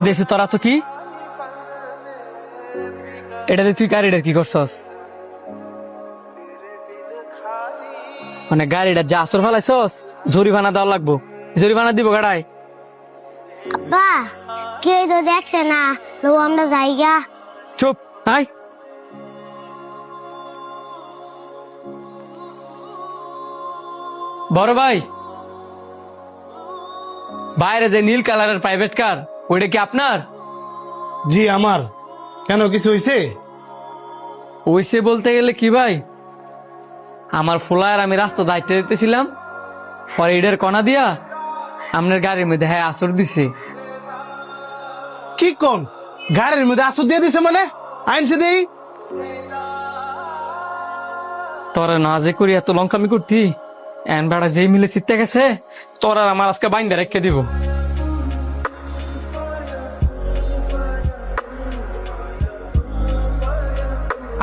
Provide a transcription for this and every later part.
দেশে তোরা তো কি এটাতে তুই গাড়িটার কি করছস? মানে গাড়িটা যা আসর ফেলাইছস জরিমানা দেওয়া লাগবো। জরিমানা দিব গাড়ায়। আব্বা কেউ তো দেখছে না, তো আমরা যাইগা। চুপ আয়। বড় ভাই, বাইরে যে নীল কালারের প্রাইভেট কার ওইটা কি আপনার? জি আমার। কেন, কিছু হয়েছে? ওইসে বলতে গেলে কি ভাই, আমার ফ্লায়ার আমি রাস্তা দায়িত্ব দিতেছিলাম, পরে ইডের কণা দিয়া আপনার গাড়ির মধ্যে হ্যাঁ আসর দিছে। কি কোন গাড়ির মধ্যে আসর দিয়ে দিছে? মানে আইনছে দেই। তোরা না যে করি এত লঙ্কামি করতি, এন বেড়া যেই মিলে চিত্তে গেছে তোরা আমার আজকে বাইন্দা রেখে দিব।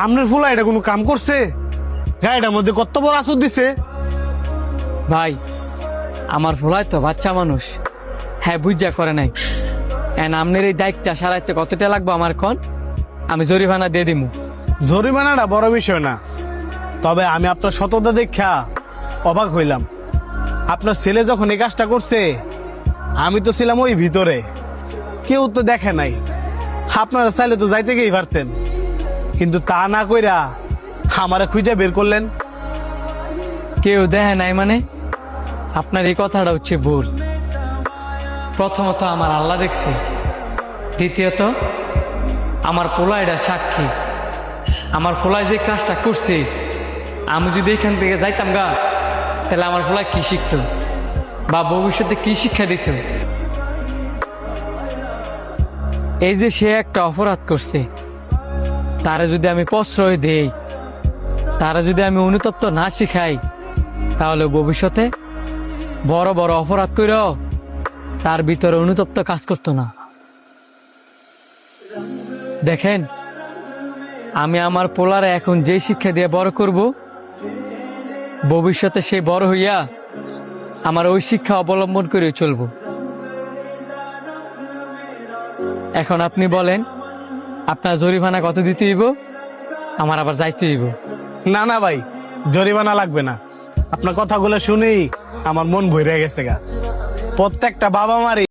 আপনার ফুলা এটা কোনো কাম করছে? গাড়িটার মধ্যে কত বড় আসর দিছে? ভাই আমার ফ্লায় তো বাচ্চা মানুষ, হ্যাঁ বুঝা করে নাই। এন আপনার এই দায়িত্বটা সারাইতে কতটা লাগবে আমার এখন? আমি জরিমানা দিয়ে দিমু। জরিমানাটা বড় বিষয় না, তবে আমি আপনার সততা দেখা অবাক হইলাম। আপনার ছেলে যখন এই কাজটা করছে, আমি তো ছিলাম ওই ভিতরে, কেউ তো দেখে নাই। আপনারা চাইলে তো যাইতে গিয়েই পারতেন, কিন্তু তা না কইরা আমারে খুঁজে বের করলেন। কেউ দেখে নাই মানে? আপনার এই কথাটা হচ্ছে ভুল। প্রথমত আমার আল্লাহ দেখছে, দ্বিতীয়ত আমার পোলাইটা সাক্ষী। আমার পোলায় যে কাজটা করছে, আমি যদি এখান থেকে যাইতাম গা, তাহলে আমার পোলায় কি শিখতো বা ভবিষ্যতে কি শিক্ষা দিত? এই যে সে একটা অপরাধ করছে, তারা যদি আমি প্রশ্রয় দেই, তারা যদি আমি অনুতপ্ত না শিখাই, তাহলে ভবিষ্যতে বড় বড় অপরাধ কইরাও তার ভিতরে অনুতপ্ত কাজ করতো না। দেখেন, আমি আমার পোলারে এখন যে শিক্ষা দিয়ে বড় করব, ভবিষ্যতে সে বড় হইয়া আমার ওই শিক্ষা অবলম্বন করে চলব। এখন আপনি বলেন, আপনার জরিমানা কত দিতে হইব? আমার আবার যাইতে হইব। না না ভাই, জরিমানা লাগবে না। আপনার কথাগুলো শুনেই আমার মন ভরে গেছে গা। প্রত্যেকটা বাবা মারই